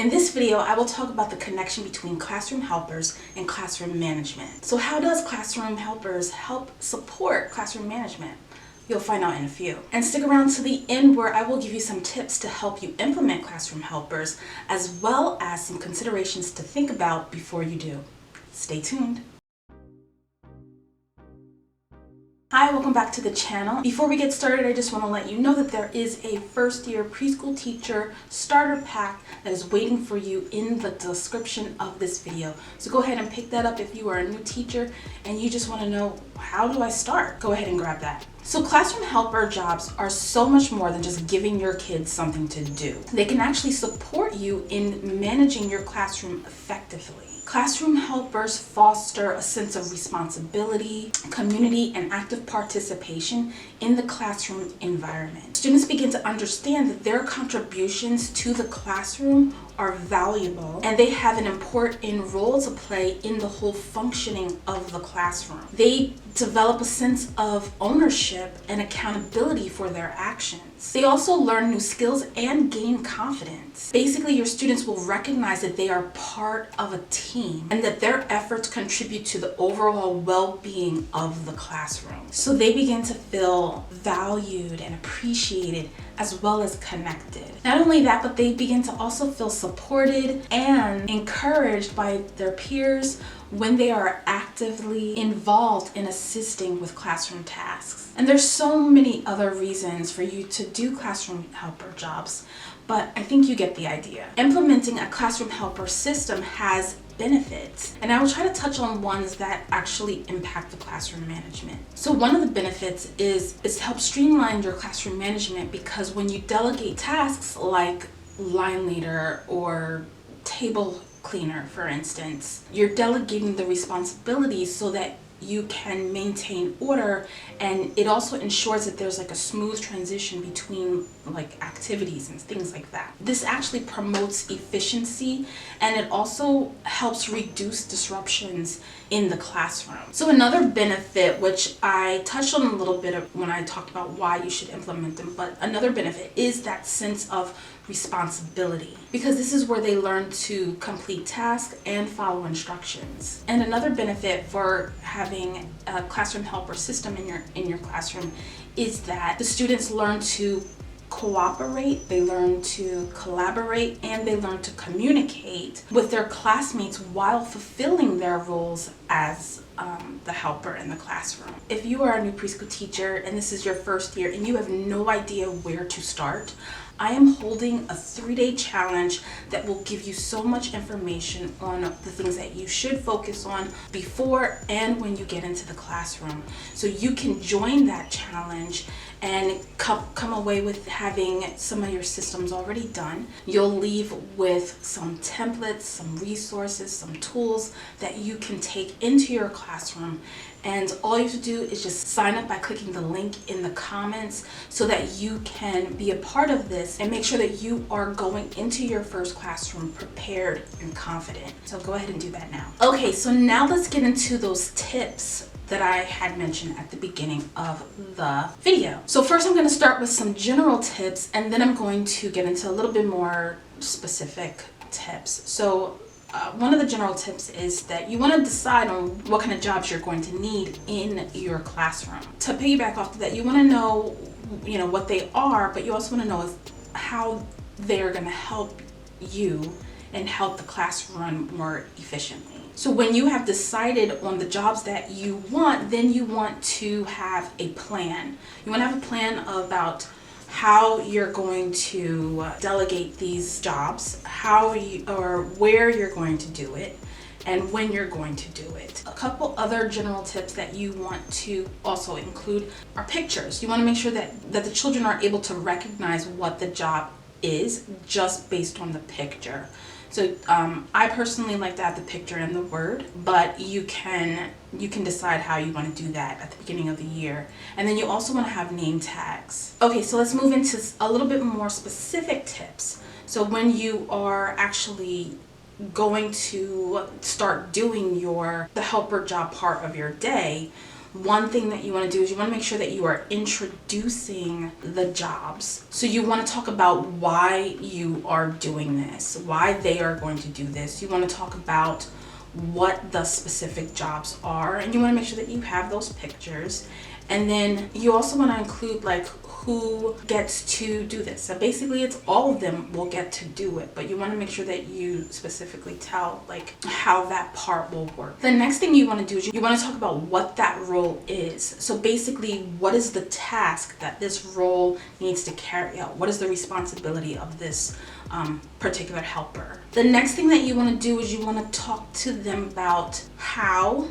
In this video, I will talk about the connection between classroom helpers and classroom management. So how does classroom helpers help support classroom management? You'll find out in a few. And stick around to the end where I will give you some tips to help you implement classroom helpers, as well as some considerations to think about before you do. Stay tuned. Hi, welcome back to the channel. Before we get started, I just want to let you know that there is a first year preschool teacher starter pack that is waiting for you in the description of this video. So go ahead and pick that up if you are a new teacher and you just want to know, how do I start? Go ahead and grab that. So classroom helper jobs are so much more than just giving your kids something to do. They can actually support you in managing your classroom effectively. Classroom helpers foster a sense of responsibility, community, and active participation in the classroom environment. Students begin to understand that their contributions to the classroom are valuable and they have an important role to play in the whole functioning of the classroom. They develop a sense of ownership and accountability for their actions. They also learn new skills and gain confidence. Basically, your students will recognize that they are part of a team and that their efforts contribute to the overall well-being of the classroom. So they begin to feel valued and appreciated as well as connected. Not only that, but they begin to also feel supported and encouraged by their peers when they are actively involved in assisting with classroom tasks. And there's so many other reasons for you to do classroom helper jobs, but I think you get the idea. Implementing a classroom helper system has benefits, and I will try to touch on ones that actually impact the classroom management. So one of the benefits is to help streamline your classroom management, because when you delegate tasks like line leader or table cleaner, for instance, you're delegating the responsibilities so that you can maintain order, and it also ensures that there's like a smooth transition between like activities and things like that. This actually promotes efficiency, and it also helps reduce disruptions in the classroom. So another benefit, which I touched on a little bit when I talked about why you should implement them, but another benefit is that sense of responsibility, because this is where they learn to complete tasks and follow instructions. And another benefit for having a classroom helper system in your classroom is that the students learn to cooperate, they learn to collaborate, and they learn to communicate with their classmates while fulfilling their roles as the helper in the classroom. If you are a new preschool teacher and this is your first year and you have no idea where to start, I am holding a 3-day challenge that will give you so much information on the things that you should focus on before and when you get into the classroom. So you can join that challenge and come away with having some of your systems already done. You'll leave with some templates, some resources, some tools that you can take into your classroom. And all you have to do is just sign up by clicking the link in the comments so that you can be a part of this and make sure that you are going into your first classroom prepared and confident. So go ahead and do that now. Okay, so now let's get into those tips that I had mentioned at the beginning of the video. So first I'm going to start with some general tips, and then I'm going to get into a little bit more specific tips. So one of the general tips is that you want to decide on what kind of jobs you're going to need in your classroom. To piggyback off of that, you want to know, what they are, but you also want to know how they're going to help you and help the class run more efficiently. So when you have decided on the jobs that you want, then you want to have a plan. You want to have a plan about how you're going to delegate these jobs, or where you're going to do it, and when you're going to do it. A couple other general tips that you want to also include are pictures. You want to make sure that the children are able to recognize what the job is just based on the picture. So I personally like to have the picture and the word, but you can decide how you want to do that at the beginning of the year. And then you also want to have name tags. Okay, so let's move into a little bit more specific tips. So when you are actually going to start doing the helper job part of your day, one thing that you want to do is you want to make sure that you are introducing the jobs. So you want to talk about why you are doing this, why they are going to do this. You want to talk about what the specific jobs are, and you want to make sure that you have those pictures. And then you also want to include like who gets to do this. So basically it's all of them will get to do it, but you want to make sure that you specifically tell like how that part will work. The next thing you want to do is you want to talk about what that role is. So basically, what is the task that this role needs to carry out? What is the responsibility of this particular helper? The next thing that you want to do is you want to talk to them about how,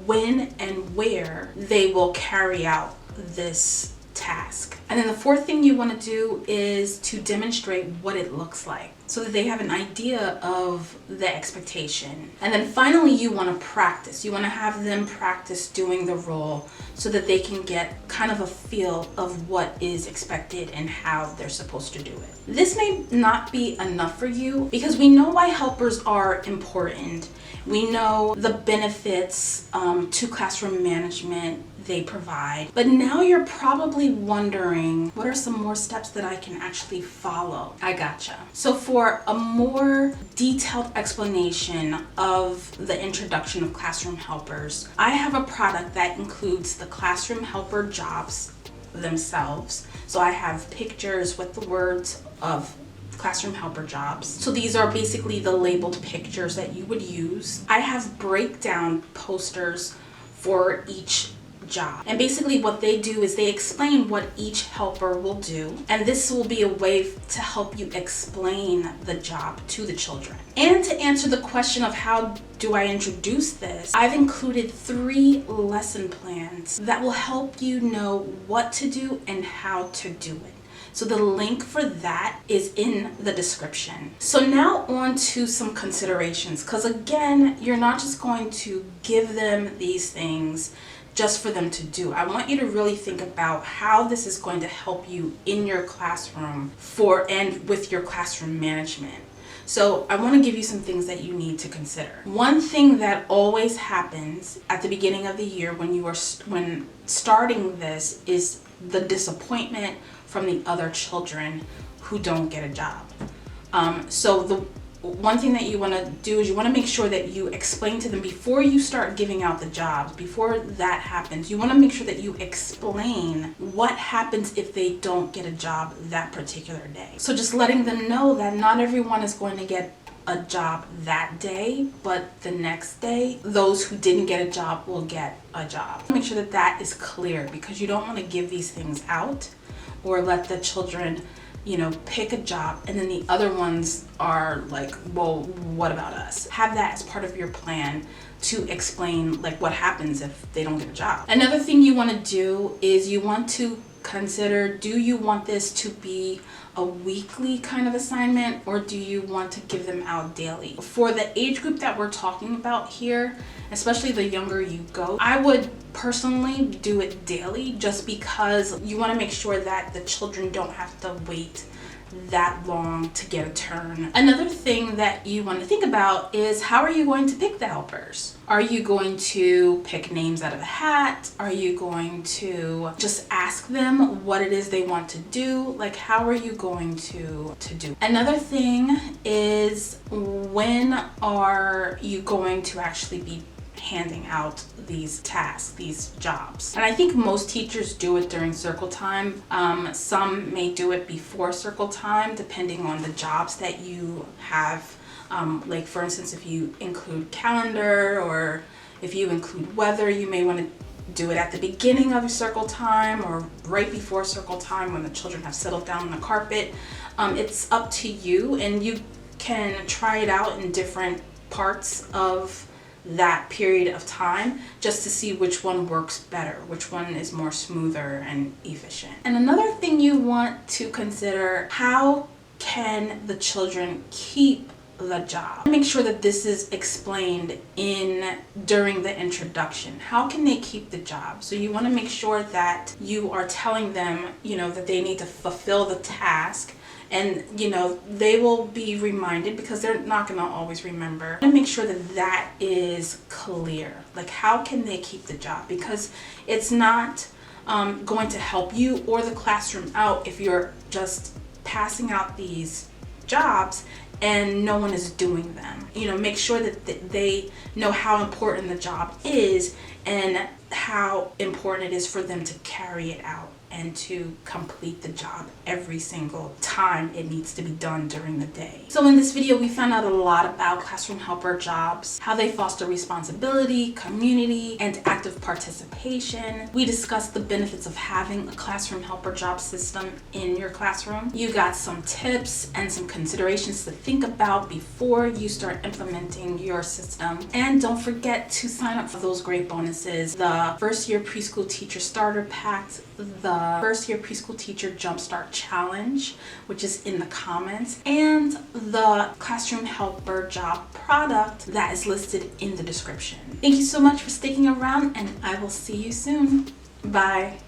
when, and where they will carry out this task. And then the fourth thing you want to do is to demonstrate what it looks like so that they have an idea of the expectation. And then finally, you want to practice. You want to have them practice doing the role so that they can get kind of a feel of what is expected and how they're supposed to do it. This may not be enough for you because we know why helpers are important. We know the benefits to classroom management they provide. But now you're probably wondering, what are some more steps that I can actually follow? I gotcha. So for a more detailed explanation of the introduction of classroom helpers, I have a product that includes the classroom helper jobs themselves. So I have pictures with the words of classroom helper jobs. So these are basically the labeled pictures that you would use. I have breakdown posters for each job. And basically what they do is they explain what each helper will do. And this will be a way to help you explain the job to the children. And to answer the question of how do I introduce this, I've included 3 lesson plans that will help you know what to do and how to do it. So the link for that is in the description. So now on to some considerations, because again, you're not just going to give them these things just for them to do. I want you to really think about how this is going to help you in your classroom and with your classroom management. So I want to give you some things that you need to consider. One thing that always happens at the beginning of the year when starting this is the disappointment from the other children who don't get a job. So the one thing that you want to do is you want to make sure that you explain to them before you start giving out the jobs, before that happens, you want to make sure that you explain what happens if they don't get a job that particular day. So just letting them know that not everyone is going to get a job that day, but the next day, those who didn't get a job will get a job. Make sure that that is clear, because you don't want to give these things out or let the children pick a job and then the other ones are like, well, what about us? Have that as part of your plan to explain like what happens if they don't get a job. Another thing you want to do is you want to consider, do you want this to be a weekly kind of assignment, or do you want to give them out daily? For the age group that we're talking about here, especially the younger you go, I would personally do it daily, just because you want to make sure that the children don't have to wait that long to get a turn. Another thing that you want to think about is, how are you going to pick the helpers? Are you going to pick names out of a hat? Are you going to just ask them what it is they want to do? Like, how are you going to do? Another thing is, when are you going to actually be handing out these tasks, these jobs? And I think most teachers do it during circle time. Some may do it before circle time, depending on the jobs that you have. Like for instance, if you include calendar or if you include weather, you may want to do it at the beginning of circle time or right before circle time when the children have settled down on the carpet. It's up to you, and you can try it out in different parts of that period of time just to see which one works better, which one is more smoother and efficient. And another thing you want to consider, how can the children keep the job? Make sure that this is explained during the introduction. How can they keep the job? So you want to make sure that you are telling them, that they need to fulfill the task And they will be reminded, because they're not going to always remember, and make sure that that is clear. Like, how can they keep the job? Because it's not going to help you or the classroom out if you're just passing out these jobs and no one is doing them. Make sure that they know how important the job is and how important it is for them to carry it out and to complete the job every single time it needs to be done during the day. So in this video, we found out a lot about classroom helper jobs, how they foster responsibility, community, and active participation. We discussed the benefits of having a classroom helper job system in your classroom. You got some tips and some considerations to think about before you start implementing your system. And don't forget to sign up for those great bonuses: the first year preschool teacher starter pack, the first year preschool teacher jumpstart challenge, which is in the comments, and the classroom helper job product that is listed in the description. Thank you so much for sticking around, and I will see you soon. Bye.